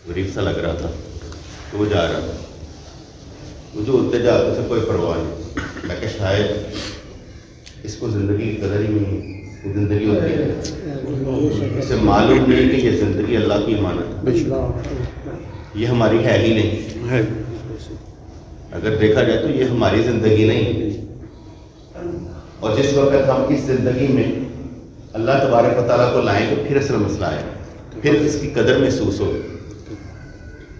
غریب سا لگ رہا تھا تو وہ جا رہا تھا، مجھے اٹھتے جاتے سے کوئی پرواہ نہیں. میں کہ شاید اس کو زندگی کی قدر ہی نہیں، زندگی ہوتی ہے، اسے معلوم نہیں کہ یہ زندگی اللہ کی امانت ہے، یہ ہماری ہے ہی نہیں. اگر دیکھا جائے تو یہ ہماری زندگی نہیں. اور جس وقت ہم اس زندگی میں اللہ تبارک و تعالیٰ کو لائیں تو پھر اصل مسئلہ ہے، پھر اس کی قدر محسوس ہو.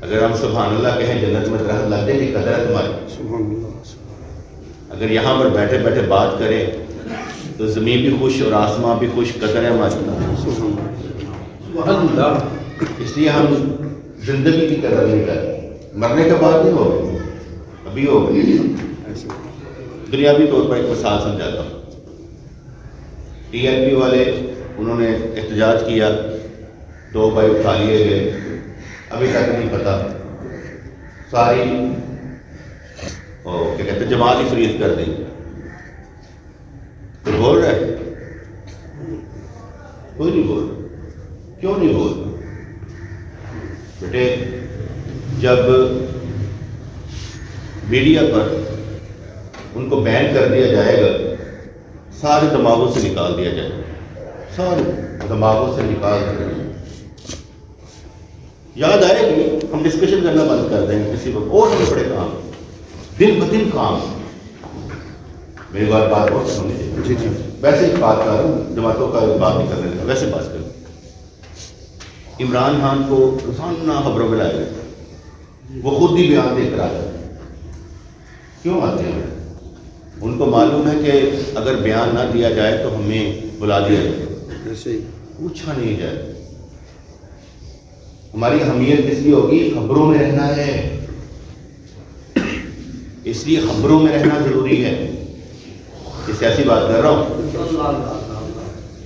اگر ہم سبحان اللہ کہیں جنت میں رہ لگتے کی قدر ہے تمہاری. اگر یہاں پر بیٹھے بیٹھے بات کریں تو زمین بھی خوش اور آسمان بھی خوش، قدر ہے ہماری. اس لیے ہم زندگی کی قدر نہیں کرتے. مرنے کے بعد نہیں ہوگی، ابھی ہوگی. دنیاوی طور پر ایک مثال سمجھاتا ہوں. TLP والے انہوں نے احتجاج کیا، 2 بھائی اٹھا لیے گئے، ابھی تک نہیں پتا. ساری کیا کہتے ہیں جماعت ہی فریز کر دیں. تو بول رہے کوئی نہیں بول. کیوں نہیں بول؟ بیٹے جب میڈیا پر ان کو بین کر دیا جائے گا، سارے دماغوں سے نکال دیا جائے گا، سارے دماغوں سے نکال دیا جائے گا. یاد آئے گی ہم ڈسکشن کرنا بند کر دیں گے کسی وقت، اور ہمیں بڑے کام دن بدن کام. میری بات بہت سمجھے. جی ویسے ہی بات کر رہا ہوں، جماعتوں کا بات نہیں کرنے دیتا، ویسے بات کروں. عمران خان کو روزانہ خبروں میں لائے گئے، وہ خود ہی بیان دے کر آتے ہیں. کیوں آتے ہیں؟ ان کو معلوم ہے کہ اگر بیان نہ دیا جائے تو ہمیں بلا دیا جائے، پوچھا نہیں جائے. ہماری اہمیت اس لیے ہوگی خبروں میں رہنا ہے، اس لیے خبروں میں رہنا ضروری ہے. یہ سیاسی بات کر رہا ہوں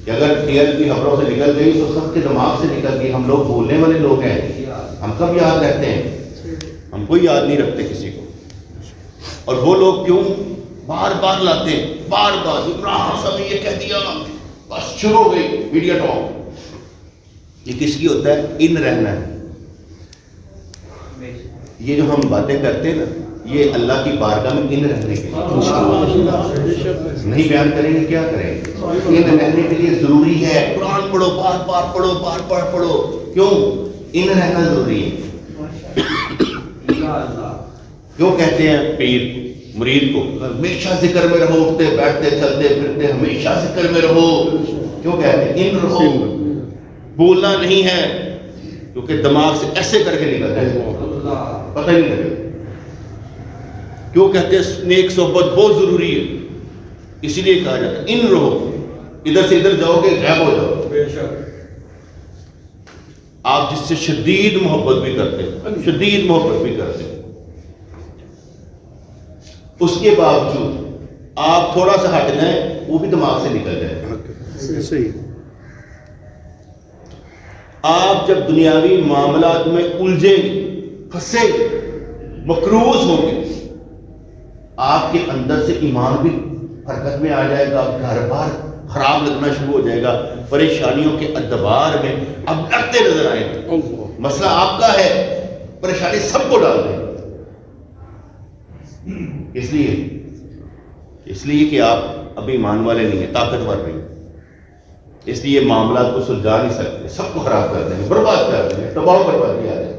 کہ اگر TLP خبروں سے نکل گئی تو سب کے دماغ سے نکل گئی. ہم لوگ بولنے والے لوگ ہیں، ہم کب یاد رہتے ہیں؟ ہم کوئی یاد نہیں رکھتے کسی کو. اور وہ لوگ کیوں بار بار لاتے ہیں، بار بار عمران صاحب نے یہ کہہ دیا، بس شروع ہو گئی میڈیا ٹاک. یہ کس کی ہوتا ہے؟ ان رہنا ہے. یہ جو ہم باتیں کرتے ہیں نا، یہ اللہ کی بارگاہ میں ان رہنے کے لیے. نہیں بیان کریں گے کیا کریں گے؟ ان رہنے کے لیے ضروری ہے. قرآن پڑھو، بار بار پڑھو، بار بار پڑھو. کیوں؟ ان رہنا ضروری ہے. کیوں کہتے ہیں پیر مرید کو ہمیشہ ذکر میں رہو، اٹھتے بیٹھتے چلتے پھرتے ہمیشہ ذکر میں رہو؟ کیوں کہتے ہیں ان رہو؟ بولنا نہیں ہے، کیونکہ دماغ سے ایسے کر کے نکلتا ہے، پتہ ہی نہیں لگے. کیوں کہتے ہیں نیک صحبت بہت ضروری ہے؟ اسی لیے کہا جاتا ہے ان رہو. ادھر سے ادھر جاؤ گے غائب ہو جاؤ. آپ جس سے شدید محبت بھی کرتے ہیں، شدید محبت بھی کرتے ہیں، اس کے باوجود آپ تھوڑا سا ہٹ جائیں وہ بھی دماغ سے نکل جائے. آپ جب دنیاوی معاملات میں الجھے پھنسے مقروض ہوں گے، آپ کے اندر سے ایمان بھی حرکت میں آ جائے گا، گھر بار خراب لگنا شروع ہو جائے گا، پریشانیوں کے ادوار میں اب لڑتے نظر آئیں گے. مسئلہ آپ کا ہے، پریشانی سب کو ڈال دیں. اس لیے کہ آپ ابھی ایمان والے نہیں ہیں، طاقتور نہیں ہیں. اس لیے معاملات کو سلجھا نہیں سکتے، سب کو خراب کر دیں گے، برباد کر دیں گے، تباہ بربادی آ جائے.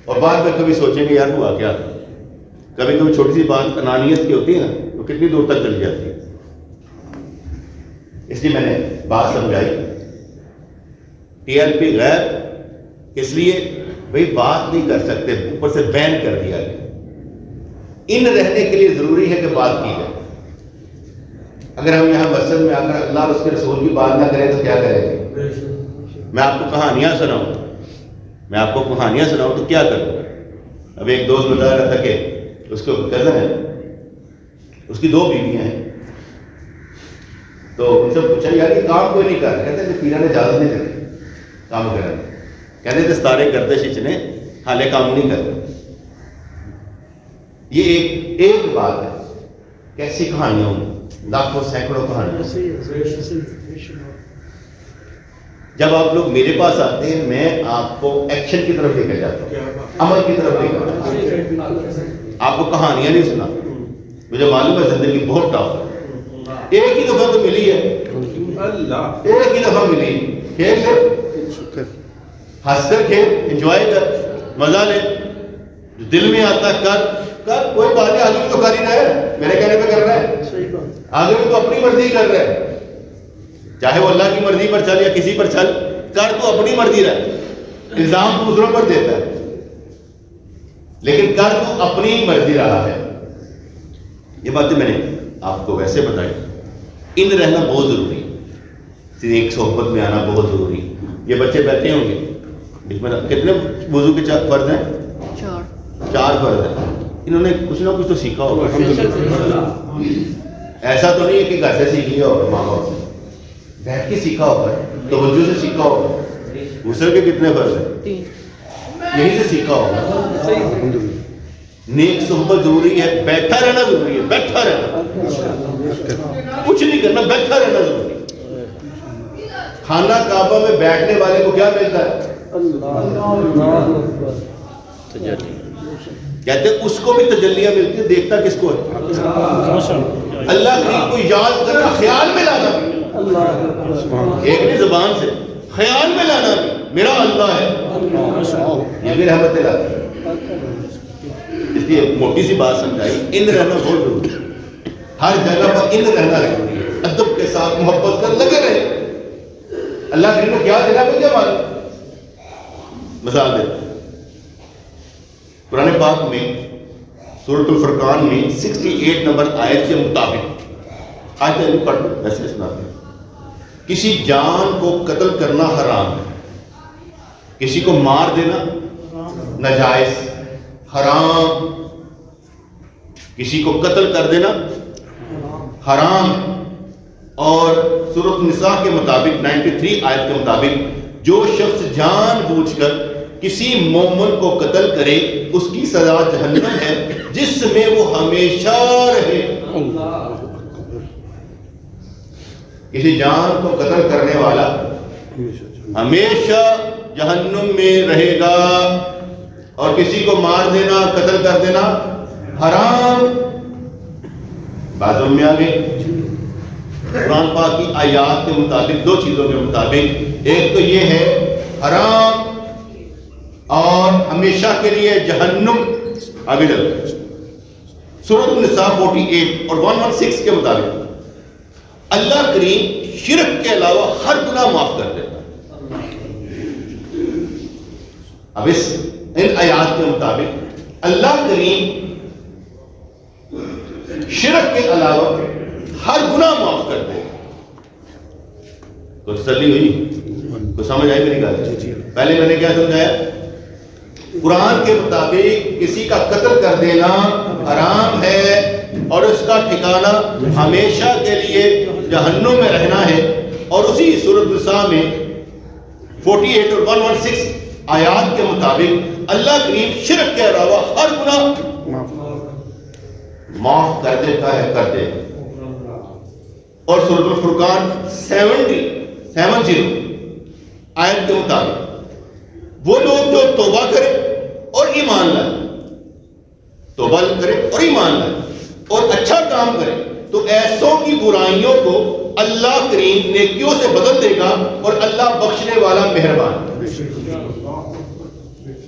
اور بعد میں کبھی سوچیں گے یار ہوا کیا. کبھی کبھی چھوٹی سی بات انانیت کی ہوتی ہے نا، تو کتنی دور تک چلی جاتی ہے. اس لیے میں نے بات سمجھائی. TLP غیر اس لیے بھئی بات نہیں کر سکتے، اوپر سے بین کر دیا گیا. ان رہنے کے لیے ضروری ہے کہ بات کی جائے. اگر ہم یہاں مسجد میں آ کر اللہ اور اس کے رسول کی بات نہ کریں تو کیا کریں گے؟ میں آپ کو کہانیاں سناؤں تو کیا کروں؟ اب ایک دوست بتا رہا تھا کہ اس کو کزن ہے، اس کی 2 بیویاں ہیں. تو ان سے پوچھا یار یہ کام کوئی نہیں کر رہا. کہتے ہیں پیرا نے اجازت نہیں دی کام کرنے. کہتے دستارے کرتے شچنے حالے کام نہیں کرتے. یہ ایک بات ہے. کیسی کہانیاں ہوں، لاکھوں سینکڑوں کہانیاں. جب آپ لوگ میرے پاس آتے ہیں میں آپ کو ایکشن کی طرف لے کر جاتا ہوں, عمل کی طرف لے کر جاتا ہوں. آپ کو کہانیاں نہیں سنا, مجھے معلوم ہے زندگی بہت ٹف ہے, ایک ہی دفعہ تو ملی ہے, ایک ہی دفعہ ملی, کھیل لے, ہنس کر کھیل, انجوائے کر, مزہ لے, جو دل میں آتا ہے کر, کوئی بات نہیں, آدمی تو کر ہی رہا ہے, میرے کہنے پہ کر رہا ہے, آدمی تو اپنی مرضی کر رہا ہے, چاہے وہ اللہ کی مرضی پر چل یا کسی پر چل, کر تو اپنی مرضی رہا ہے, الزام دوسروں پر دیتا ہے, لیکن کر تو اپنی مرضی رہا ہے. یہ باتیں میں نے آپ کو ویسے بتائی, ان رہنا بہت ضروری ہے, ایک صحبت میں آنا بہت ضروری ہے. یہ بچے بیٹھے ہوں گے, کتنے وضو کے فرض ہیں؟ 4 فرض ہیں. انہوں نے کچھ نہ کچھ تو سیکھا ہوگا, ایسا تو نہیں ہے کہ گھر سے سیکھ لیا ہوگا, ماں باپ سے بیٹھ کے سیکھا ہوگا, توجہ سے سیکھا ہوگا. غسل کے کتنے فرض ہیں؟ یہی سے سیکھا ہوگا. نیک صحبت ضروری ہے, بیٹھا رہنا ضروری ہے, بیٹھا رہنا, کچھ نہیں کرنا, بیٹھا رہنا ضروری ہے. خانہ کعبہ میں بیٹھنے والے کو کیا ملتا ہے؟ کہتے ہیں اس کو بھی تجلیاں ملتی ہیں, دیکھتا کس کو ہے؟ اللہ کو یاد کرنا, خیال میں لانا, ایک نہیں زبان سے, خیال میں لانا بھی میرا اللہ ہے, یہ بھی رحمت اللہ ہے. اس لیے موٹی سی بات سمجھائی, ان رہنا بہت ضروری ہے, ہر جگہ پر ان رہنا ضروری ہے, ادب کے ساتھ محبت کر لگے رہے. اللہ کریم نے کیا دینا مجھے معلوم. مثال دے, قرآن پاک میں سورۃ الفرقان میں 68 نمبر آیت کے مطابق, آج میں پڑھ ویسے سناتے ہیں, کسی جان کو قتل کرنا حرام ہے, کسی کو مار دینا ناجائز, حرام, کسی کو قتل کر دینا حرام. اور سورۃ النساء کے مطابق 93 آیت کے مطابق جو شخص جان بوجھ کر کسی مومن کو قتل کرے اس کی سزا جہنم ہے جس میں وہ ہمیشہ رہے. کسی جان کو قتل کرنے والا ہمیشہ جہنم میں رہے گا, اور کسی کو مار دینا, قتل کر دینا حرام. باتوں میں آ گئی قرآن پاک کی آیات کے مطابق, 2 چیزوں کے مطابق, ایک تو یہ ہے حرام اور ہمیشہ کے لیے جہنم. آگے چلو, سورۃ النساء 48 اور 116 کے مطابق اللہ کریم شرک کے علاوہ ہر گناہ معاف کر دیتا ہے. اب ان آیات کے مطابق اللہ کریم شرک کے علاوہ ہر گناہ معاف کر دے. تو تسلی ہوئی, تو سمجھ آئی میری بات؟ پہلے میں نے کیا سمجھایا, قرآن کے مطابق کسی کا قتل کر دینا حرام ہے اور اس کا ٹھکانہ ہمیشہ کے لیے جہنم میں رہنا ہے. اور اسی سورۃ النساء میں 48 اور 116 آیات کے مطابق اللہ کریم شرک کے علاوہ ہر گناہ معاف کر دیتا ہے, کر دے. اور سورۃ الفرقان 70 آیت کے مطابق وہ لوگ جو توبہ کریں اور ایمان لائیں, توبہ کریں اور ایمان لائیں اور اچھا کام کریں تو ایسوں کی برائیوں کو اللہ کریم نیکیوں سے بدل دے گا اور اللہ بخشنے والا مہربان.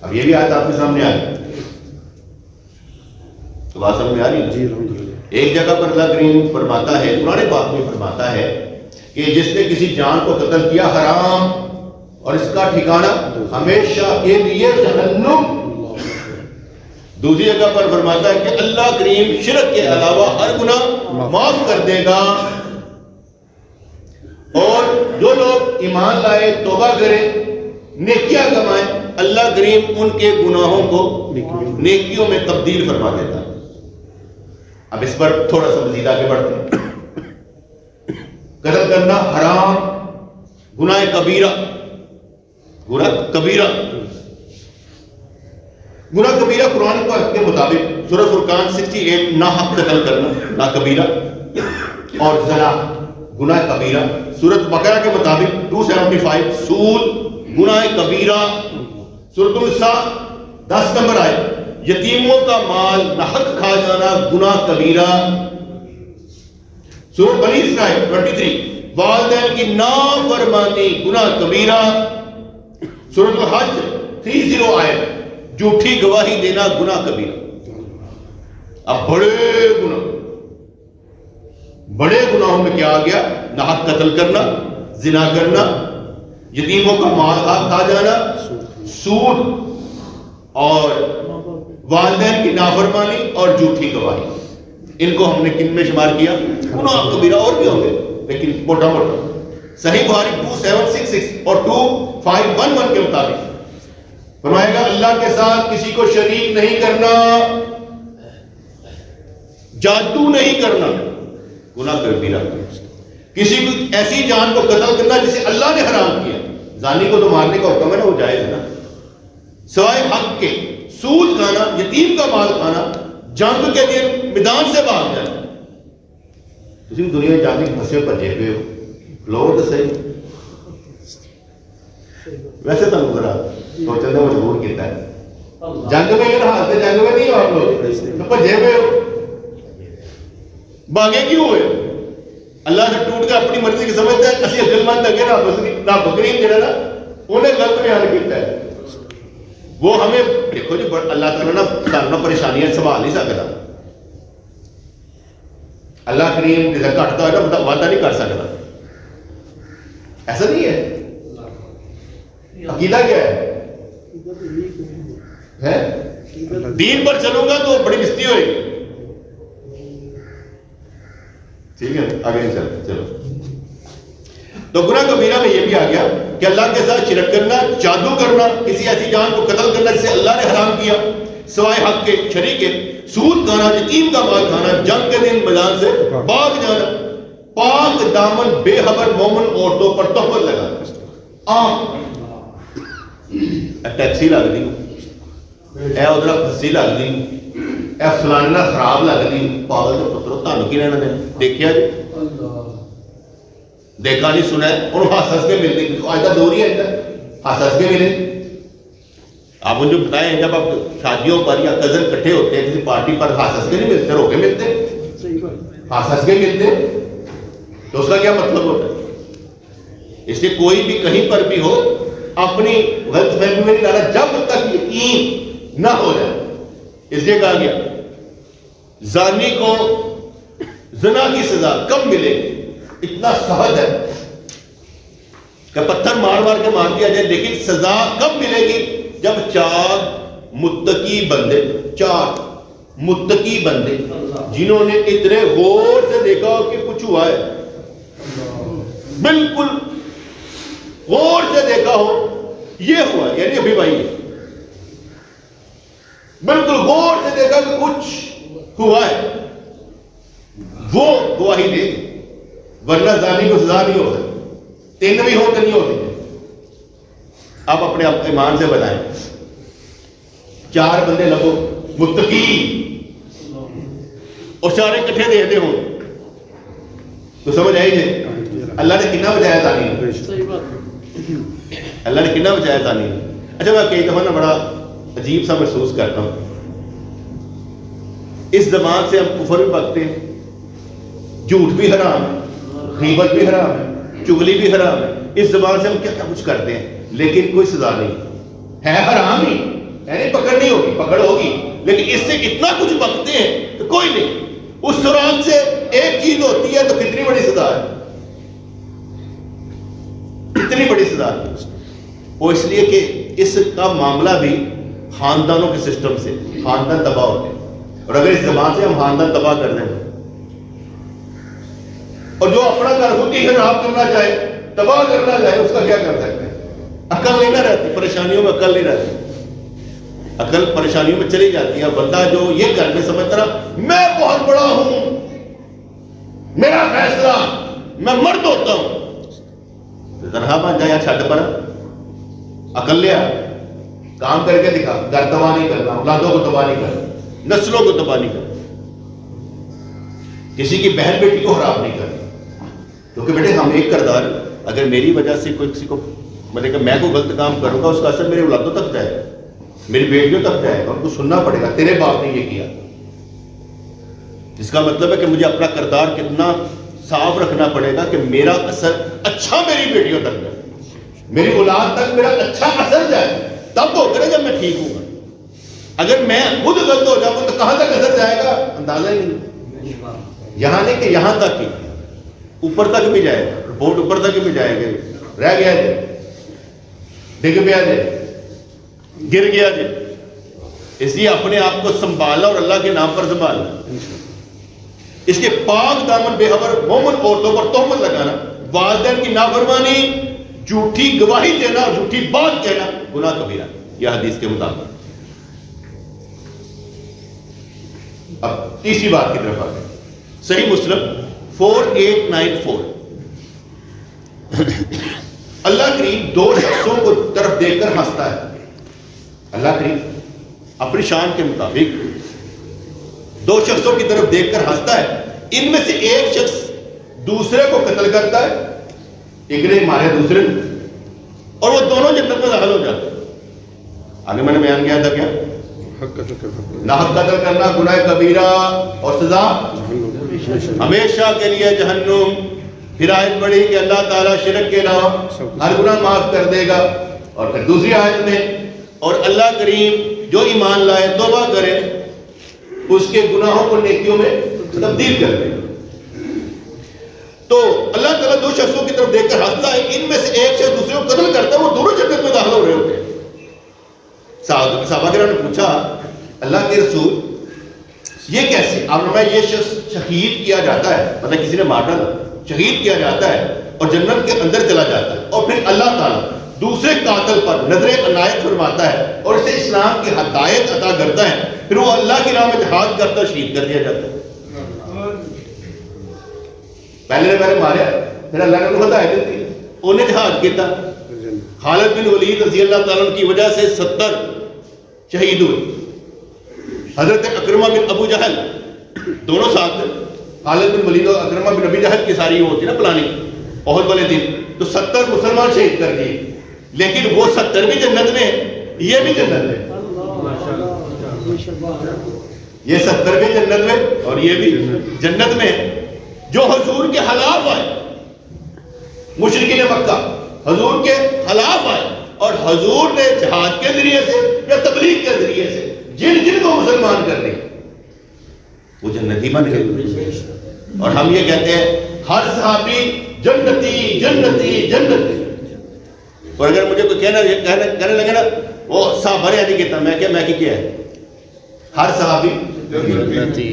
اب یہ بھی آیت آپ کے سامنے آ گئی, تو بات سمجھ میں آ رہی ہے. ایک جگہ پر اللہ کریم فرماتا ہے, قرآن پاک میں فرماتا ہے کہ جس نے کسی جان کو قتل کیا حرام اور اس کا ٹھکانہ ہمیشہ کے لیے جہنم. دوسری جگہ پر فرماتا ہے کہ اللہ کریم شرک کے علاوہ ہر گناہ معاف کر دے گا, اور جو لوگ ایمان لائے, توبہ کریں, نیکیاں کمائیں, اللہ کریم ان کے گناہوں کو نیکیوں میں تبدیل فرما دیتا ہے. اب اس پر تھوڑا سا مزید آگے بڑھتے ہیں. قتل کرنا حرام, گناہ کبیرہ, گناہ کبیرہ, گناہ کبیرہ قرآن پاک کے مطابق سورۃ فرقان 68 ناحق قتل کرنا نا کبیرہ, اور زنا گناہ کبیرہ سورۃ بقرہ کے مطابق 275 سود گناہ کبیرہ. سورۃ النساء 10 نمبر آئے یتیموں کا مال ناحق کھا جانا گناہ کبیرہ. سورۃ بنی اسرائیل 23 والدین کی نافرمانی گناہ کبیرہ. سورۃ الحج 30 آئے جھوٹی گواہی دینا گناہ کبیرہ. اب بڑے گناہوں میں کیا آ گیا؟ ناحق قتل کرنا، زنا کرنا، یتیموں کا مال کھا جانا، سود اور والدین کی نافرمانی اور جھوٹی گواہی. ان کو ہم نے کن میں شمار کیا؟ گناہ کبیرہ. اور بھی ہوں گے لیکن موٹا موٹا. صحیح بخاری 2766 اور 2511 کے مطابق فرمائے گا اللہ کے ساتھ کسی کو شریک نہیں کرنا، جادو نہیں کرنا گناہ کبیرہ. کسی کو ایسی جان کو قتل کرنا جسے اللہ نے حرام کیا. زانی کو تو مارنے کا حکم ہے نا، وہ جائز ہے نا. سوائے حق کے سود کھانا، یتیم کا مال کھانا، جنگ کے دن میدان سے بھاگ جانا. کسی دنیا میں جانے کے پھنسے بجے ہوئے ہو لوگ تو صحیح. ویسے تو ذرا سوچنے مجبور کیتا ہے. جنگ میں یہ حالت جنگ میں نہیں ہو آپ لوگ بجے ہوئے ہو. باغے کیوں ہوئے؟ اللہ سے ٹوٹ کے اپنی مرضی کی سمجھتا ہے. اسی عقل مند لگے نا بکریم جڑا نا انہیں غلط بیان کیتا ہے. وہ ہمیں دیکھو جی اللہ تعالیٰ نا سارا پریشانیاں سنبھال نہیں سکتا. اللہ کریم جیسا کٹتا ہے نا وعدہ نہیں کر سکتا. ایسا نہیں ہے. عقیدہ کیا ہے؟ دین پر چلوں گا تو بڑی بستی ہوئے گی. ٹھیک ہے آگے چلو. تو گناہ کبیرہ میں یہ بھی آ گیا کہ اللہ کے ساتھ شرک کرنا، جادو کرنا، کسی ایسی جان کو قتل کرنا جسے اللہ نے حرام کیا سوائے حق کے، شریک کے، سود کھانا، یتیم کا مال کھانا، جنگ کے دن میدان سے بھاگ جانا، پاک دامن بے خبر مومن عورتوں پر تہمت لگانا. ٹیکسی لگ دی، اے ادھر پھسی لگ دی، اے فلانا خراب لگ دی. پاگل کے پترو تانوں کی لینا دینا؟ دیکھیا جی دیکھا نہیں سنا ہے انہوں ہنس ہنس کے ملتے. آج کا دور ہی ہے ہنس ہنس کے ملے. آپ مجھے بتائیں جب آپ شادیوں پر یا کزن کٹھے ہوتے ہیں کسی پارٹی پر ہنس ہنس کے نہیں ملتے، رو کے ملتے، ہنس ہنس کے ملتے. تو اس کا کیا مطلب ہوتا ہے؟ اس لیے کوئی بھی کہیں پر بھی ہو اپنی غلط فہمی میں نہیں لانا جب تک یقین نہ ہو جائے. اس لیے کہا گیا زانی کو زنا کی سزا کب ملے گی؟ اتنا سہج ہے کہ پتھر مار مار کے مار دیا جائے، لیکن سزا کب ملے گی؟ جب چار متقی بندے جنہوں نے اتنے غور سے دیکھا ہو کہ کچھ ہوا ہے، بالکل غور سے دیکھا ہو یہ ہوا ہے، یعنی ابھی بھائی بالکل غور سے دیکھا کہ کچھ ہوا ہے، وہ گواہی دے گی. ورنہ زانی کو سزا نہیں ہو سکتی. 3 بھی ہو تو نہیں ہوتی. آپ اپنے ایمان سے بتائیں 4 بندے لگو متقی اور سارے کٹھے دیتے ہوں تو سمجھ آئی جائے اللہ نے کتنا بچایا زانی. اللہ نے کتنا بچایا زانی. اچھا میں کئی دفعہ نا بڑا عجیب سا محسوس کرتا ہوں. اس زبان سے ہم کفر بھی بکتے ہیں، جھوٹ بھی حرام ہے، غیبت بھی حرام ہے، چغلی بھی حرام ہے. اس زبان سے ہم کیا کچھ کرتے ہیں لیکن کوئی سزا نہیں ہے. حرام ہی یعنی پکڑ نہیں ہوگی، پکڑ ہوگی لیکن اس سے اتنا کچھ بکتے ہیں تو کوئی نہیں. اس سراغ سے ایک چیز ہوتی ہے تو کتنی بڑی سزا ہے، کتنی بڑی سزا ہے. وہ اس لیے کہ اس کا معاملہ بھی خاندانوں کے سسٹم سے خاندان تباہ ہوتے ہیں. اور اگر اس زبان سے ہم خاندان تباہ کر دیں اور جو اپنا گھر خود ہی خراب کرنا چاہے، تباہ کرنا چاہے، اس کا کیا کر سکتے ہیں؟ عقل نہیں نہ رہتی، پریشانیوں میں عقل نہیں رہتی. عقل پریشانیوں میں چلی جاتی ہے. بندہ جو یہ کر کے سمجھتا رہا میں بہت بڑا ہوں، میرا فیصلہ، میں مرد ہوتا ہوں، تنہا بن جائے یا چھٹ پر عقل لیا کام کر کے دکھا. گھر تباہ نہیں کرنا، اولادوں کو تباہ نہیں کرنا، نسلوں کو تباہ نہیں کرنا، کسی کی بہن بیٹی کو خراب نہیں کرنا. کیونکہ بیٹے ہم ایک کردار، اگر میری وجہ سے کوئی کسی کو مطلب کہ میں کوئی غلط کام کروں گا اس کا اثر میرے اولادوں تک جائے گا، میری بیٹیوں تک جائے گا، ان کو سننا پڑے گا تیرے باپ نے یہ کیا. جس کا مطلب ہے کہ مجھے اپنا کردار کتنا صاف رکھنا پڑے گا کہ میرا اثر اچھا میری بیٹیوں تک جائے، میری اولاد تک میرا اچھا اثر جائے. تب ہو کرے جب میں ٹھیک ہوں گا. اگر میں خود غلط ہو جاؤں تو کہاں تک اثر جائے گا اندازہ ہی نہیں. یہاں نہیں کہ یہاں تک ہی، اوپر تک بھی جائے گا، رپورٹ اوپر تک بھی جائے گا. رہ گیا جائے، ڈگ پیا جائے، گر گیا جائے. اس لیے اپنے آپ کو سنبھالنا اور اللہ کے نام پر سنبھالنا. اس کے پاک دامن بے خبر مومن عورتوں پر تہمت لگانا، والدین کی نافرمانی، جھوٹی گواہی دینا اور جھوٹی بات کہنا گناہ کبیرہ، یہ حدیث کے مطابق. اب تیسری بات کی طرف آتے ہیں. صحیح مسلم 4894. اللہ کریم دو شخصوں کو طرف دیکھ کر ہنستا ہے. اللہ کریم اپنی شان کے مطابق دو شخصوں کی طرف دیکھ کر ہنستا ہے. ان میں سے ایک شخص دوسرے کو قتل کرتا ہے، ایک نے مارے دوسرے نے، اور وہ دونوں جنت میں داخل ہو جاتے ہیں. آگے میں نے بیان کیا تھا کیا؟ ناحق قتل کرنا گناہ کبیرہ اور سزا ہمیشہ کے لیے جہنم. پھر آیت پڑھی کہ اللہ تعالیٰ شرک کے علاوہ ہر گناہ معاف کر دے گا. اور پھر دوسری آیت میں اور اللہ کریم جو ایمان لائے توبہ کرے اس کے گناہوں کو نیکیوں میں تبدیل کر دے. تو اللہ تعالیٰ دو شخصوں کی طرف دیکھ کر ہنستا ہے. ان میں سے ایک شخص دوسرے کو قتل کرتا ہے، وہ دونوں جنت میں داخل ہو رہے ہوتے ہیں. صحابہ کرام نے پوچھا اللہ کے رسول یہ کیسے؟ آپ نے یہ شخص شہید کیا جاتا ہے، مطلب کسی نے مار ڈالا، شہید کیا جاتا ہے اور جنت کے اندر چلا جاتا ہے، اور پھر اللہ تعالیٰ دوسرے قاتل پر نظر عنایت فرماتا ہے اور اسے اسلام کی ہدایت عطا کرتا ہے، پھر وہ اللہ کی راہ میں جہاد کرتا شہید کر دیا جاتا ہے. پہلے نے ماریا، پھر اللہ نے انہیں ہدایت دی، انہیں جہاد کیتا. خالد بن ولید رضی اللہ تعالیٰ کی وجہ سے 70 شہید ہوئے. حضرت اکرمہ بن ابو جہل دونوں ساتھ تھے. خالد بن ولید اور اکرمہ بن ابی جہل کی ساری ہوتی نا پلاننگ احد والے دن، تو 70 مسلمان شہید کر دیے. لیکن وہ 70 بھی جنت میں، یہ بھی جنت میں. یہ 70 بھی جنت میں اور یہ بھی جنت میں. جو حضور کے خلاف آئے، مشرکین مکہ حضور کے خلاف آئے اور حضور نے جہاد کے ذریعے سے یا تبلیغ کے ذریعے سے جن کو مسلمان کر دی وہ جنتی بن گئے. اور ہم یہ کہتے ہیں ہر صحابی جنتی جنتی جنتی. اور اگر مجھے کوئی کہنے لگے نا وہ صحابہ نہیں کہتا، میں کیا ہے ہر صحابی جنتی.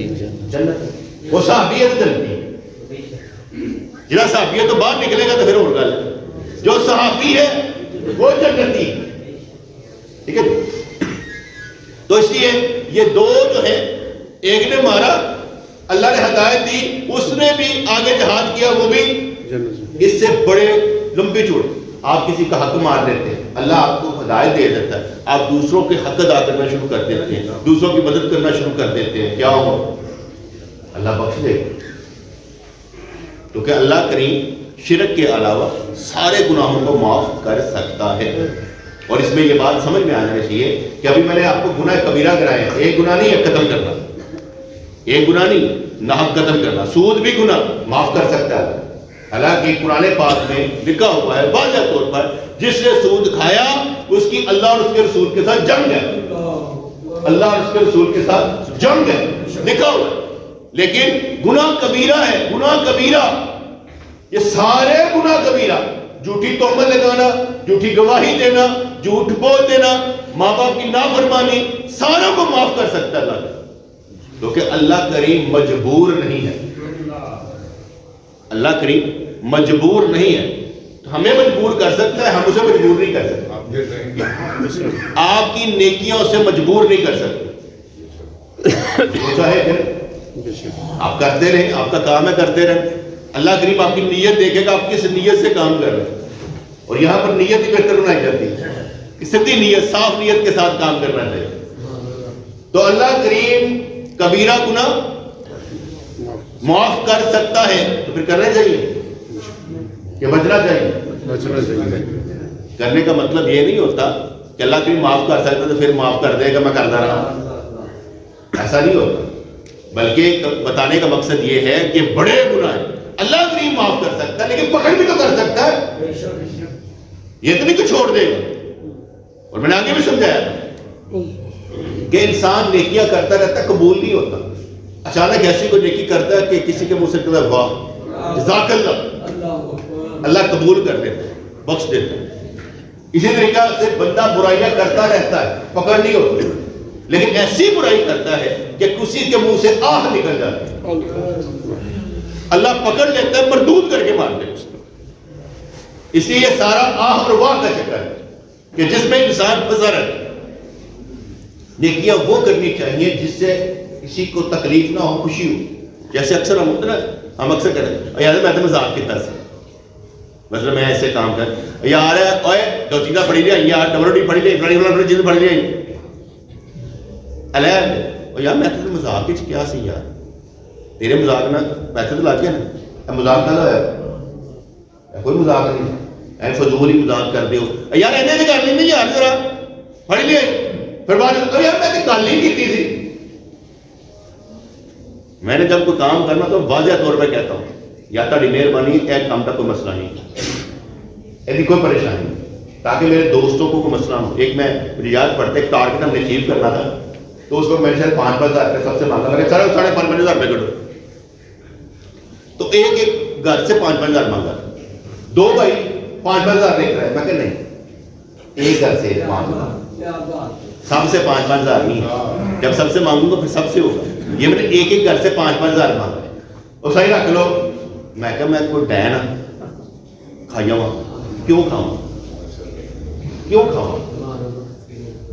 وہ صحابی ہے تو جنتی، جنا صحابی ہے تو باہر نکلے گا تو پھر اور گل ہے. جو صحابی ہے وہ جنتی. ٹھیک ہے. تو اس لیے یہ دو جو ہے، ایک نے مارا اللہ نے ہدایت دی، اس نے بھی آگے جہاد کیا، وہ بھی. اس سے بڑے لمبی چوڑ آپ کسی کا حق مار دیتے ہیں، اللہ آپ کو ہدایت دے دیتا ہے، آپ دوسروں کے حق ادا کرنا شروع کر دیتے ہیں، دوسروں کی مدد کرنا شروع کر دیتے ہیں. کیا ہو اللہ بخش دے گا. کیونکہ اللہ کریم شرک کے علاوہ سارے گناہوں کو معاف کر سکتا ہے. اور اس میں یہ بات سمجھ میں آ جانی چاہیے کہ ابھی میں نے آپ کو گناہ کبیرہ گنائے ہیں. ایک گناہ نہیں ہے قتل کرنا، ایک گناہ نہیں ناحق قتل کرنا. سود بھی گناہ معاف کر سکتا ہے. حالانکہ قرآن پاک میں لکھا ہوا ہے واضح طور پر جس نے سود کھایا اس کی اللہ اور اس کے رسول کے ساتھ جنگ ہے. اللہ اور اس کے رسول کے ساتھ جنگ ہے، لکھا ہوا ہے. لیکن گناہ کبیرہ ہے، گناہ کبیرہ. یہ سارے گناہ کبیرہ، جھوٹی تہمت لگانا، جھوٹی گواہی دینا، جھوٹ بول دینا، ماں باپ کی نافرمانی، ساروں کو معاف کر سکتا ہے اللہ. کیونکہ اللہ کریم مجبور نہیں ہے. اللہ کریم مجبور نہیں ہے. تو ہمیں مجبور کر سکتا ہے، ہم اسے مجبور نہیں کر سکتے. آپ کی نیکیوں سے مجبور نہیں کر سکتے. چاہے پھر آپ کرتے رہیں، آپ کا کام ہے کرتے رہیں. اللہ کریم آپ کی نیت دیکھے گا آپ کس نیت سے کام کر رہے ہیں. اور یہاں پر نیت ہی بہتر بنائی جاتی ہے، سیدھی نیت، صاف نیت کے ساتھ کام کرنا چاہیے. تو اللہ کریم کبیرہ گناہ معاف کر سکتا ہے، تو پھر کرنا چاہیے. کہ بچنا چاہیے. کرنے کا مطلب یہ نہیں ہوتا کہ اللہ کریم معاف کر سکتا تو پھر معاف کر دے گا میں کرتا رہا. ایسا نہیں ہوتا. بلکہ بتانے کا مقصد یہ ہے کہ بڑے گناہ اللہ کریم معاف کر سکتا ہے لیکن پکڑ بھی تو کر سکتا ہے. یہ تو نہیں کہ چھوڑ دے گا. اور میں نے آگے بھی سمجھایا تھا کہ انسان نیکیاں کرتا رہتا قبول نہیں ہوتا. اچانک ایسی کوئی نیکی کرتا ہے کہ کسی کے منہ سے کہتا ہے واہ جزاک اللہ, اللہ قبول کر دیتا ہے, بخش دیتا ہے. اسی طریقہ سے بندہ برائیاں کرتا رہتا ہے, پکڑ نہیں ہوتی, لیکن ایسی برائی کرتا ہے کہ کسی کے منہ سے آہ نکل جاتی ہے, اللہ پکڑ لیتا ہے, مردود کر کے مار دیتا ہے. اس لیے یہ سارا آہ اور واہ کا چکر ہے کہ جس میں انسان پھنسا رہتا ہے. نیکیاں وہ کرنی چاہیے جس سے کسی کو تکلیف نہ ہو, خوشی ہو. جیسے اکثر ہم ہوتے نا, ہم اکثر کہتے ہیں یار میں تو مذاق کی طرح سے, مطلب میں ایسے کام کر یار اوے دو چیزاں پڑھی لیا یار ڈبروٹی پڑھی لی فلانی چیز پڑھ لی الگ یار میں تو مذاق کی کیا سی یار تیرے مذاق نہ پیسے تو لگ گیا نا, مذاق نہ ہوا, کوئی مذاق نہیں, اے فضول ہی مذاق کر دیو یار ایسے تو کر لیں یار ذرا پڑھ لیا پھر بعد یار میں تو گل نہیں کی تھی. میں نے جب کوئی کام کرنا تو واضح طور پہ کہتا ہوں یا تاری مہربانی ایک کام کا کوئی مسئلہ نہیں, ایسی کوئی پریشانی نہیں, تاکہ میرے دوستوں کو کوئی مسئلہ ہو. ایک میں مجھے یاد پڑتا ہے ایک ٹارگیٹ ہم نے اچیو کرنا تھا تو اس کو میں نے شاید 5,000 روپے سب سے مانگا, لگا 5,500 روپے کٹو, تو ایک ایک گھر سے 5,000 مانگا, دو بھائی 5,000 لے کر آئے. میں کہ نہیں ایک گھر سے مانگا, سب سے 5,000 نہیں, جب سب سے مانگوں گا پھر سب سے ہوگا. یہ میں نے ایک ایک گھر سے 5,000 مانگا اور صحیح رکھ لو. میں کہا میں کوئی ڈین کھایا ہوا کیوں کھاؤں, کیوں کھاؤں,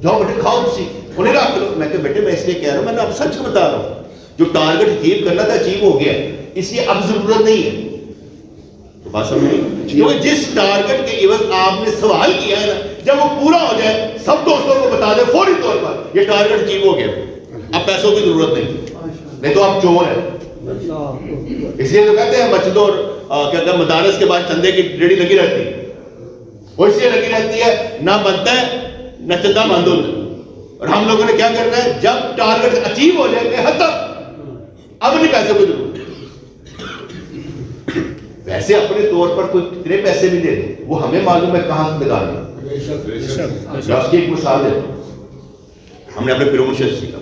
جاؤ بیٹے کھاؤ سی, انہیں رکھ لو. میں کہا بیٹے میں اس لیے کہہ رہا ہوں, میں نے اب سچ بتا رہا ہوں, جو ٹارگٹ اچیو کرنا تھا اچیو ہو گیا, اس لیے اب ضرورت نہیں ہے. تو بات سمجھ نہیں, کیونکہ جس ٹارگٹ کے عوض آپ نے سوال کیا ہے نا, جب وہ پورا ہو جائے سب دوستوں کو بتا دیں فوری طور پر یہ ٹارگٹ اچیو ہو گیا, اب پیسوں کی ضرورت نہیں تو آپ چور ہیں. اس لیے تو کہتے ہیں مسجدوں اور کیا کہتے ہیں مدارس کے بعد چندے کی ریڑھی لگی رہتی ہے, وہ اس لیے لگی رہتی ہے نہ بنتا ہے نہ چندہ بند ہوتا ہے. اور ہم لوگوں نے کیا کرنا ہے, جب ٹارگٹ اچیو ہو جائے کہ حد تک اب نہیں پیسے کو ضرورت. ویسے اپنے طور پر کوئی کتنے پیسے بھی دے دیں وہ ہمیں معلوم ہے کہاں سے لگانا. اس کی ایک مثال دیتا ہوں, ہم نے اپنے پیر مرشد سیکھا.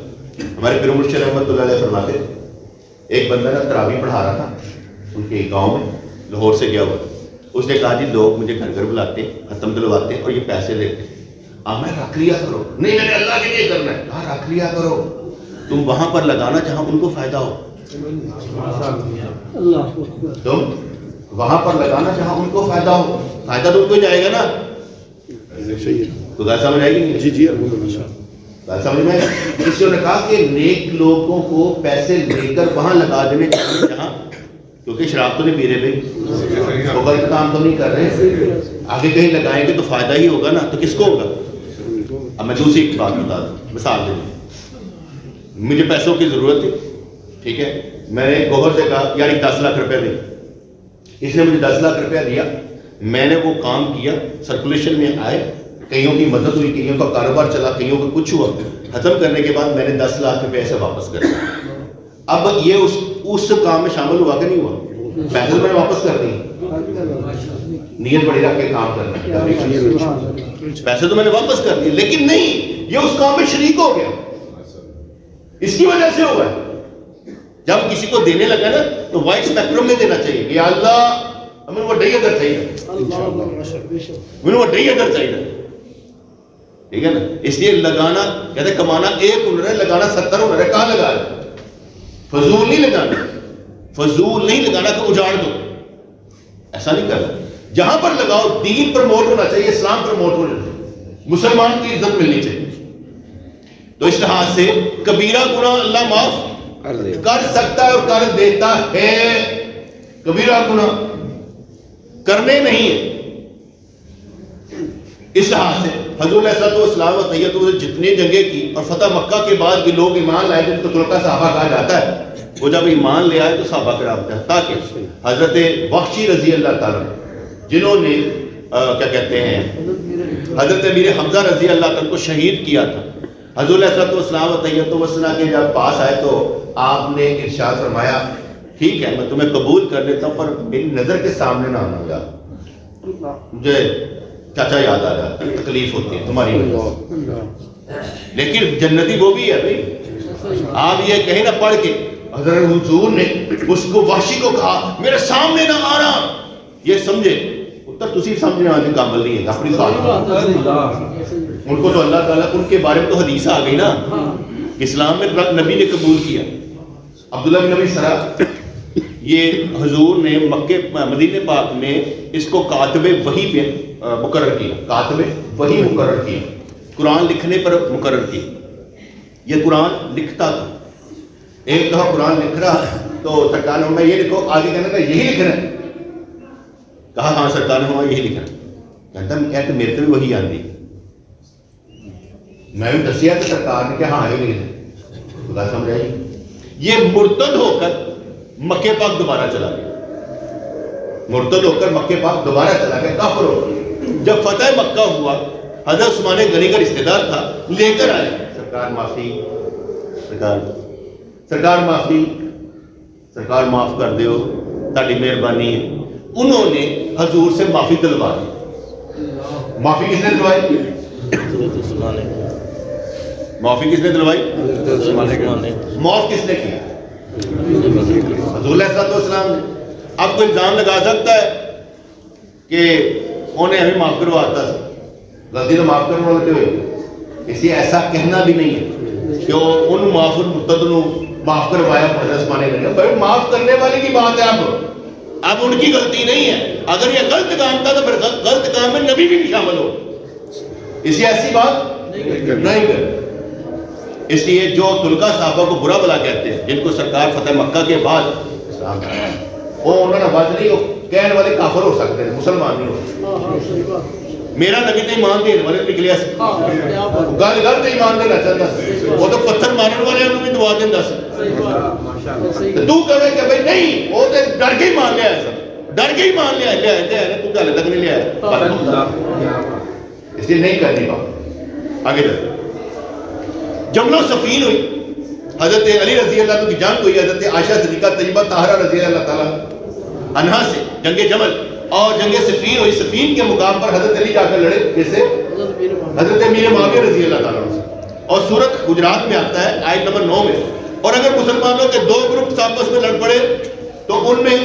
ہمارے پیر مرشد رحمۃ اللہ علیہ فرماتے ایک بندہ نا تراویح پڑھا رہا تھا ان کے گاؤں میں, لاہور سے گیا ہوا. اس نے کہا جی لوگ مجھے گھر گھر بلاتے ہیں, ختم دلواتے ہیں اور یہ پیسے دیتے ہیں, میں رکھ لیا کرو. نہیں میں نے اللہ کے لیے کرنا ہے. کہا رکھ لیا کرو, تم وہاں پر لگانا جہاں ان کو فائدہ ہو, تم وہاں پر لگانا جہاں ان کو فائدہ ہو. فائدہ تو ان کو جائے گا نا, تو گھر سمجھ آئے گی. جی بات سمجھ میں. اس نے کہا کہ نیک لوگوں کو پیسے لے کر وہاں لگا دینے چاہیے جہاں, کیونکہ شراب تو نہیں پی رہے بھائی, وہ غلط کام تو نہیں کر رہے, آگے کہیں لگائیں گے تو فائدہ ہی ہوگا نا, تو کس کو ہوگا. اب میں دوسری بات بتا دوں, مثال دے دوں, مجھے پیسوں کی ضرورت تھی, ٹھیک ہے, میں نے گوہر سے کہا یار 10 لاکھ روپے دے. اس نے مجھے 10 لاکھ روپیہ دیا, میں نے وہ کام کیا, سرکولیشن میں آئے, کئیوں کی مدد ہوئی, کئیوں کا کاروبار چلا, کئیوں کا کچھ ہوا. ختم کرنے کے بعد میں نے 10 لاکھ روپے ایسے واپس کر دیا. اب یہ اس کام میں شامل ہوا کہ نہیں ہوا, پیسے میں نے واپس کر دی, نیت بڑی رکھ کے کام کرنا, پیسے تو میں نے واپس کر دیے, لیکن نہیں یہ اس کام میں شریک ہو گیا. اس کی وجہ سے ہوا ہے. جب کسی کو دینے لگا نا تو وائٹ اسپیکٹرم میں دینا چاہیے کہ اللہ ہمیں وہ ڈی ادھر چاہیے, ہمیں وہ ڈی ادھر چاہیے, ٹھیک ہے نا. اس لیے لگانا کہتے ہیں کمانا ایک ہنر ہے, لگانا 70 ہنر ہے. کہاں لگا رہے, فضول نہیں لگانا, فضول نہیں لگانا کہ اجاڑ دو, ایسا نہیں کرنا. جہاں پر لگاؤ دین پروموٹ ہونا چاہیے, اسلام پروموٹ ہونا چاہیے, مسلمان کی عزت ملنی چاہیے. تو اس لحاظ سے کبیرہ گناہ اللہ معاف کر سکتا ہے اور کر دیتا ہے. کبیرہ گناہ کرنے نہیں ہے. اس لحاظ سے حضور علیہ السلام و طیب جتنی جنگیں کی اور فتح مکہ کے بعد بھی لوگ ایمان لائے, جن کو ترکہ صحابہ کہا جاتا ہے, وہ جب ایمان لے آئے تو صحابہ کرام تھا, تاکہ حضرت بخشی رضی اللہ تعالیٰ جنہوں نے کیا کہتے ہیں حضرت امیر حمزہ رضی اللہ عنہ کو شہید کیا تھا. حضور علیہ السلام و تحیۃ و ثنا کے جب پاس آئے تو آپ نے ارشاد فرمایا ٹھیک ہے میں تمہیں قبول کر لیتا ہوں پر میری نظر کے سامنے نہ آنا گا, مجھے چاچا یاد آ جاتا ہے, تکلیف ہوتی ہے تمہاری وجہ. لیکن جنتی وہ بھی ہے بھائی. آپ یہ کہیں نہ پڑھ کے حضرت حضور نے اس کو وحشی کو کہا میرے سامنے نہ آنا, یہ سمجھے اتر تسی سمجھنے آنے کامل نہیں ہے اپنی بات. ان کو تو اللہ تعالیٰ ان کے بارے میں تو حدیث آ گئی نا, اسلام میں نبی نے قبول کیا. عبداللہ بن نبی سرا یہ حضور نے مکے مدینہ پاک میں اس کو کاتب وحی پہ مقرر کیا, کاتب وحی مقرر کیا, قرآن لکھنے پر مقرر کیا. یہ قرآن لکھتا تھا, ایک دفعہ قرآن لکھ رہا تو سرکار نے میں یہ لکھو, آگے کہنے کا یہی لکھ رہے ہیں, کہا ہاں سرکار نے ہمارا یہی لکھا. کہتا ہے کہ میرے تو بھی وہی آندی, میں بھی دسیا کہ سرکار نے کہ ہاں یہ لکھا. خدا سمجھ آئی. یہ مرتد ہو کر مکے پاک دوبارہ چلا گیا, مرتد ہو کر مکے پاک دوبارہ چلا گیا, کافر ہو گیا. جب فتح مکہ ہوا حضرت عثمان غنی کا رشتہ دار تھا, لے کر آئے سرکار معافی, سرکار معافی, سرکار معاف کر دیو تاری مہربانی ہے. انہوں نے حضور سے معافی دلوا دی. معافی کس نے دلوائی؟ معافی کس نے دلوائی؟ معاف کس نے کیا؟ حضور علیہ السلام نے. اب کوئی الزام لگا سکتا ہے کہ انہیں ہمیں معاف کرواتا تھا, غلطی تو معاف کرنے والے ہوئے, اسی ایسا کہنا بھی نہیں ہے کہ ان معاف المرتد معاف کروایا حضرت عثمان غنی. بھائی معاف کرنے والے کی بات ہے, اب ان کی غلطی نہیں ہے. اگر یہ غلط کام تھا تو پھر غلط کام میں نبی بھی شامل ہو, اسی ایسی بات نہیں کر. اس لیے جو تلقا صحابہ کو برا بلا کہتے ہیں, جن کو سرکار فتح مکہ کے بعد وہ انہوں نے بات نہیں, وہ کہنے والے کافر ہو سکتے ہیں, مسلمان نہیں ہو. میرا نبی تو ایمان دینے والے نکلیا سی, گل گل تو ایمان دینا چاہتا سی, وہ تو پتھر مارن والے بھی دعا دینا سی. تو کہے کہ بھائی نہیں, وہ تو ڈر کے ہی مان لیا ہے, ڈر کے ہی مان لیا ہے, تو گل تک نہیں لیا ہے, اس لیے نہیں کرنی بات. آگے چلتے جملہ صفین ہوئی, حضرت علی رضی اللہ عنہ کی جان ہوئی, حضرت عائشہ صدیقہ طیبہ طاہرہ رضی اللہ تعالیٰ عنہا سے جنگ جمل اور جنگ صفین ہوئی. صفین کے مقام پر حضرت علی جا کر لڑے, جس سے حضرت امیر معاویہ رضی اللہ تعالیٰ عنہ سے. اور سورت حجرات میں آتا ہے آیت نمبر 9 میں, اور اگر مسلمانوں کے دو گروپ آپس میں لڑ پڑے تو ان میں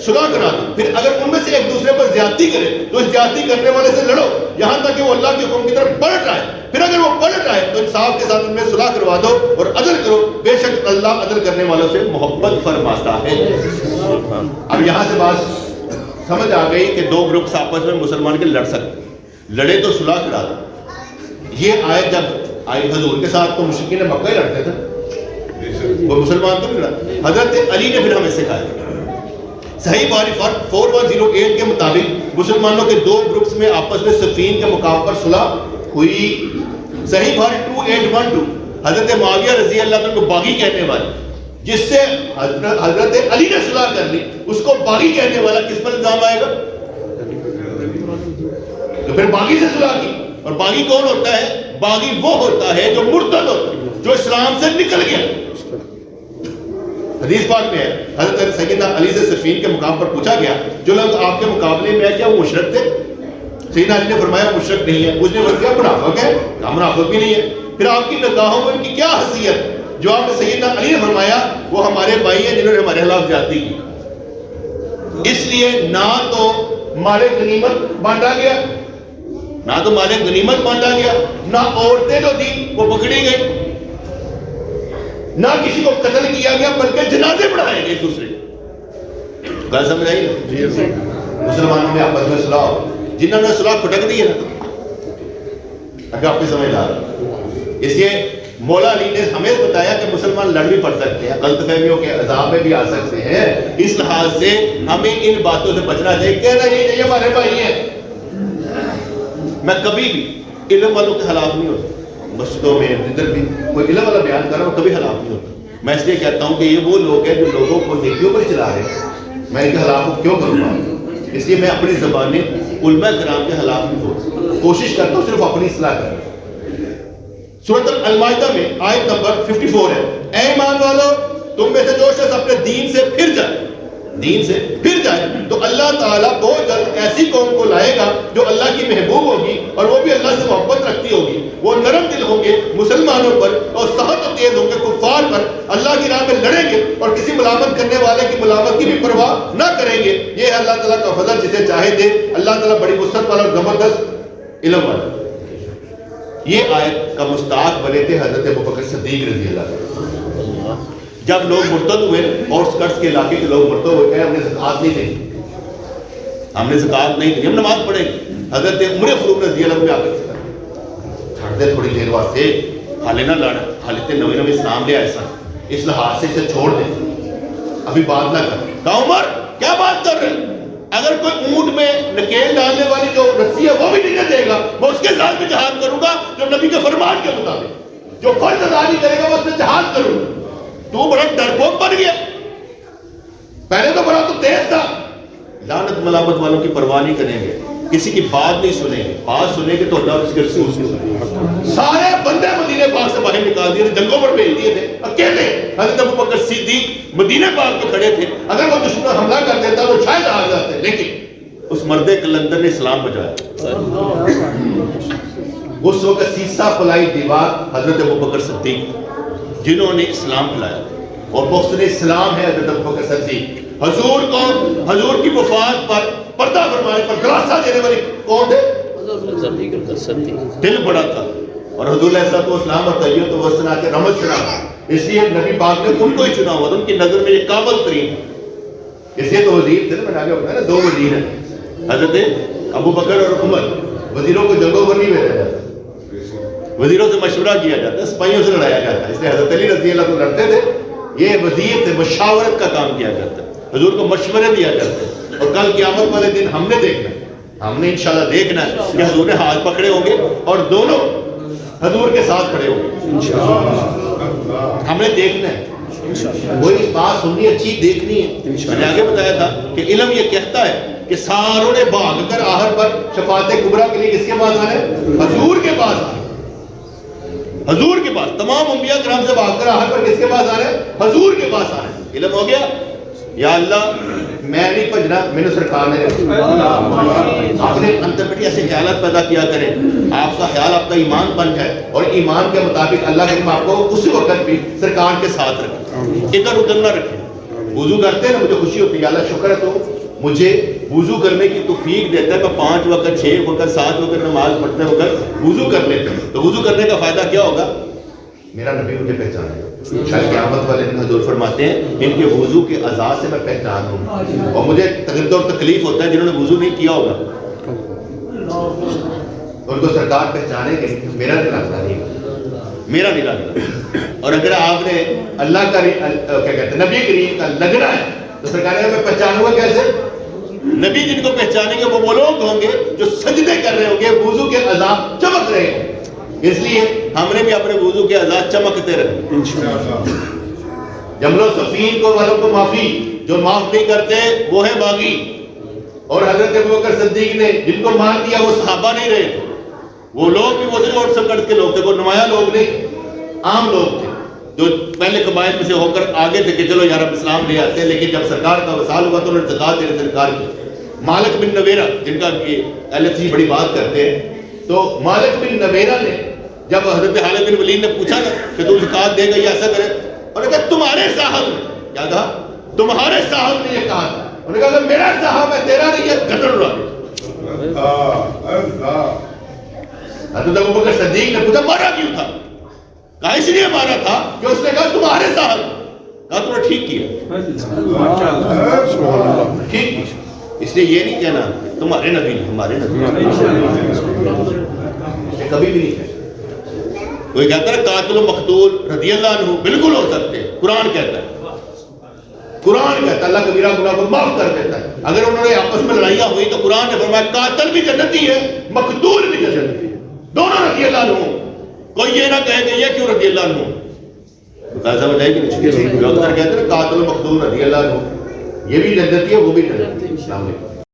صلح کرا دو, پھر اگر ان میں سے ایک دوسرے پر زیادتی کرے تو اس زیادتی کرنے والے سے لڑو یہاں تک کہ وہ اللہ کے حکم کی طرف پلٹ آئے. پھر اگر وہ پلٹ آئے تو انصاف کے ساتھ ان میں صلح کروا دو اور عدل کرو, بے شک اللہ عدل کرنے والوں سے محبت فرماتا ہے. اب یہاں سے بات سمجھ آ گئی کہ دو گروپس آپس میں مسلمان کے لڑ سکتے, لڑے تو صلح کرا دو. یہ آیت جب آئی حضور کے ساتھ تو مشرکین مکہ ہی لڑتے تھے, وہ مسلمان تو نہیں لڑا. حضرت علی نے پھر ہمیں سکھایا. صحیح بخاری 4108 کے مطابق مسلمانوں کے دو گروپس میں آپس میں صفین کے مقام پر صلح ہوئی. صحیح بخاری 2812 حضرت معاویہ رضی اللہ عنہ کو باغی کہنے والے, جس سے حضرت علی نے صلح کر لی, اس کو باغی کہنے والا کس پر الزام آئے گا؟ تو پھر باغی سے صلح کی. اور باغی کون ہوتا ہے؟ باغی وہ ہوتا ہے جو مرتد ہوتا ہے, جو اسلام سے نکل گیا. حدیث پاک میں ہے حضرت سیدنا علی سے صفین کے مقام پر پوچھا گیا جو لوگ آپ کے مقابلے میں ہے کیا وہ مشرک تھے؟ سیدنا علی نے فرمایا مشرک نہیں ہے. اس نے فرمایا منافق ہے. منافق بھی نہیں ہے. پھر آپ کی نگاہوں میں ان کی کیا حیثیت؟ جواب میں سیدنا علی نے فرمایا وہ ہمارے بھائی ہیں جنہوں نے ہمارے خلاف زیادتی کی. اس لیے نہ تو مال غنیمت بانٹا گیا, نہ تو مال غنیمت بانٹا گیا, نہ عورتیں جو تھیں وہ پکڑی گئی, نہ کسی کو قتل کیا گیا, بلکہ جنازے پڑھائے گئے ایک دوسرے. گل سمجھ آئی نا؟ مسلمانوں میں آپس میں صلح ہو, جنہوں نے صلح کھٹک دی ہے نا, اگر آپ کو سمجھ آ رہا. اس لیے مولا علی نے ہمیں بتایا کہ مسلمان لڑ بھی پڑ سکتے ہیں, غلط فہمیوں کے عذاب میں بھی آ سکتے ہیں. اس لحاظ سے ہمیں ان باتوں سے بچنا چاہیے. کہنا یہ ہمارے بھائی ہیں. میں کبھی بھی علم والوں کے خلاف نہیں ہوتا, مسجدوں میں جدھر بھی کوئی علم والا بیان کر رہا ہوں کبھی خلاف نہیں ہوتا. میں اس لیے کہتا ہوں کہ یہ وہ لوگ ہیں جو لوگوں کو نیکیوں پر چلا رہے ہیں, میں ان کے خلاف کیوں کروں گا؟ اس لیے میں اپنی زبانیں علماء کرام کے خلاف نہیں بولتا، کوشش کرتا ہوں صرف اپنی اصلاح کرنا۔ سورۃ المائدہ میں آیت نمبر 54 ہے، اے ایمان والو تم میں سے جو شخص اپنے دین سے پھر جائے، دین سے پھر جائے تو اللہ تعالیٰ بہت جلد ایسی قوم کو لائے گا جو اللہ کی محبوب ہوگی اور وہ بھی اللہ سے محبت رکھتی ہوگی، وہ نرم دل ہوں گے مسلمانوں پر اور سخت و تیز ہوں گے کفار پر، اللہ کی راہ میں لڑیں گے اور کسی ملامت کرنے والے کی ملامت کی بھی پرواہ نہ کریں گے۔ یہ ہے اللہ تعالیٰ کا فضل، جسے چاہے دے۔ اللہ تعالیٰ بڑی وسعت والا اور زبردست علم والا۔ یہ آیت کا مستحق بنے تھے حضرت ابوبکر صدیق رضی اللہ عنہ۔ جب لوگ مرتد ہوئے اور اسکرٹس کے علاقے کے لوگ مرتد ہوئے کہ ہم نے زکوٰۃ نہیں دینی، ہم نے زکوٰۃ نہیں دینی، ہم نماز پڑھیں گے، حضرت عمر فاروق رضی اللہ عنہ آ کر چھڑ دے تھوڑی دیر واسطے، حالے نہ لڑ، حالتے نویں نویں اسلام لے آئے سن، اس لحاظ سے اسے چھوڑ دیں، ابھی بات نہ کر۔ کہا عمر کیا بات کر رہے ہیں؟ اگر کوئی اونٹ میں نکیل ڈالنے والی جو رسی ہے وہ بھی نہیں دے گا، میں اس کے ساتھ بھی جہاد کروں گا جو نبی کے فرمان کے مطابق، جو فرض ادا نہیں کرے گا وہ اس سے جہاد کروں گا۔ تو بڑا ڈرپوک بن گیا، پہلے تو بڑا تو تیز تھا۔ لعنت ملامت والوں کی پرواہ نہیں کریں گے، کسی کی بات نہیں سنیں گے، بات سنیں گے تو اللہ اس کے رسول سارے بندے مدینے پاک سے باہر نکال دیے تھے، جنگوں پر بھیج دیے تھے، اکیلے حضرت ابوبکر صدیق مدینے پاک پہ کھڑے تھے۔ اگر وہ دشمن حملہ کر دیتا تو شاید آ جاتے، لیکن اس مرد کلندر نے اسلام بچایا۔ اس وقت سیسا پلائی دیوار حضرت ابوبکر صدیق جنہوں نے اسلام پھیلایا، اور محسن اسلام ہے حضرت ابوبکر صدیق۔ حضور کو حضور کی وفات پر پردہ فرمانے پر دلاسا دینے والے کون تھے؟ دل بڑا تھا، اور حضور علیہ السلام اور طیب و سنا کے رحمت چنا، اس لیے نبی پاک نے ان کو ہی چنا ہوا تھا، ان کی نظر میں یہ قابل ترین، اس لیے تو وزیر تھے نا، آگے ہوتا ہے نا، دو وزیر ہیں حضرت ابوبکر اور عمر۔ وزیروں کو جنگوں پر نہیں بھیجا جاتا، وزیروں سے مشورہ کیا جاتا ہے، سپاہیوں سے لڑایا جاتا ہے، اس لیے حضرت علی رضی اللہ عنہ لڑتے تھے، یہ وزیر تھے، مشاورت کا کام کیا کرتے، حضور کو مشورے دیا کرتے۔ اور کل قیامت والے دن ہم نے دیکھنا ہے، ہم نے انشاءاللہ دیکھنا ہے کہ حضور نے ہاتھ پکڑے ہوں گے اور دونوں حضور کے ساتھ کھڑے ہوں گے، ہم نے دیکھنا ہے، وہی بات سننی اچھی دیکھنی ہے۔ میں نے آگے بتایا تھا کہ علم یہ کہتا ہے کہ ساروں نے بھاگ کر آخر پر شفاعت کبریٰ کے لیے کس کے پاس آنا ہے؟ حضور کے پاس آنا ہے، حضور کے پاس۔ تمام انبیاء کرام سے بھاگ کر آخر پر کس کے پاس آنا ہے؟ حضور کے پاس آنا ہے۔ علم ہو گیا، یا اللہ میں نہیں بھجنا، میں نے سرکار نے اپنے اندر بیٹھی ایسے خیالات پیدا کیا کریں، آپ کا خیال آپ کا ایمان بن جائے، اور ایمان کے مطابق اللہ کریم آپ کو اسی وقت بھی سرکار کے ساتھ رکھے، ادھر ادھر نہ رکھے۔ وضو کرتے ہیں نا، مجھے خوشی ہوتی ہے، یا اللہ شکر ہے تو مجھے وضو کرنے کی توفیق دیتا ہے، میں 5 وقت 6 وقت 7 وقت نماز پڑھتے وقت وضو کر لیتے ہیں، تو وضو کرنے کا فائدہ کیا ہوگا؟ میرا نبی مجھے پہچانے گا، شاید قیامت والے دن حضور فرماتے ہیں ان کے وضو کے اعضاء سے میں پہچان ہوں، اور مجھے تکلیف اور تکلیف ہوتا ہے جنہوں نے وضو نہیں کیا ہوگا، ان کو سرکار پہچانے گے، میرا نرالا نہیں، میرا نرالا۔ اور اگر آپ نے اللہ کا کیا کہتے ہیں نبی کریم کا لگنا ہے تو سرکار نے میں پہچانوں گا کیسے؟ نبی جن کو پہچانیں گے وہ لوگ ہوں گے جو سجدے کر رہے ہوں گے، وضو کے اعضاء چمک رہے ہیں، اس لیے ہم نے بھی اپنے وضو کے اعضاء چمکتے رہے انشاءاللہ۔ جمل و صفین کو والوں کو معافی، جو معاف نہیں کرتے وہ ہے باغی، اور حضرت ابوبکر صدیق نے جن کو مار دیا وہ صحابہ نہیں رہے، وہ لوگ بھی وزن اور سکڑ کے لوگ تھے، وہ نمایاں لوگ نہیں، عام لوگ تھے جو پہلے قبائل میں سے ہو کر آگے تھے کہ چلو یار اب اسلام لے آتے ہیں، لیکن جب سرکار کا وصال ہوا تو انہوں نے زکوٰۃ دینے سے انکار کیا۔ مالک بن نویرہ جن کا اہل حدیث بڑی بات کرتے ہیں، تو مالک بن نویرہ نے جب حضرت خالد بن ولید نے پوچھا نا کہ تو زکوٰۃ دے گا یا ایسا کرے، انہوں نے کہا تمہارے صاحب نے کیا کہا؟ تمہارے صاحب نے یہ کہا، انہوں نے کہا کہ میرا صاحب ہے تیرا نہیں ہے، گردن اڑا دی۔ حضرت ابوبکر صدیق نے پوچھا مارا کیوں تھا؟ کہا اس لیے مارا تھا کہ اس نے کہا تمہارے صاحب، کہا تم نے ٹھیک کیا، ٹھیک کیا، اس لیے یہ نہیں کہنا تمہارے نبی نے، ہمارے نبی کبھی بھی نہیں کہنا۔ کوئی کہتا ہے قاتل و مقتول رضی اللہ عنہ بالکل ہو سکتے ہیں، قرآن کہتا ہے، قرآن کہتا ہے اللہ کبیرہ گناہ کو معاف کر دیتا ہے۔ اگر انہوں نے آپس میں لڑائیاں ہوئی تو قرآن نے فرمایا قاتل بھی جنتی ہے، مقتول بھی جنتی ہے، دونوں رضی اللہ عنہ۔ کوئی یہ نہ کہے کہ یہ کیوں رضی اللہ عنہ، ایسا ہو جائے کہ جو اکثر کہتے ہیں قاتل و مقتول رضی اللہ عنہ، یہ بھی جنتی ہے وہ بھی جنتی ہے۔ السلام علیکم۔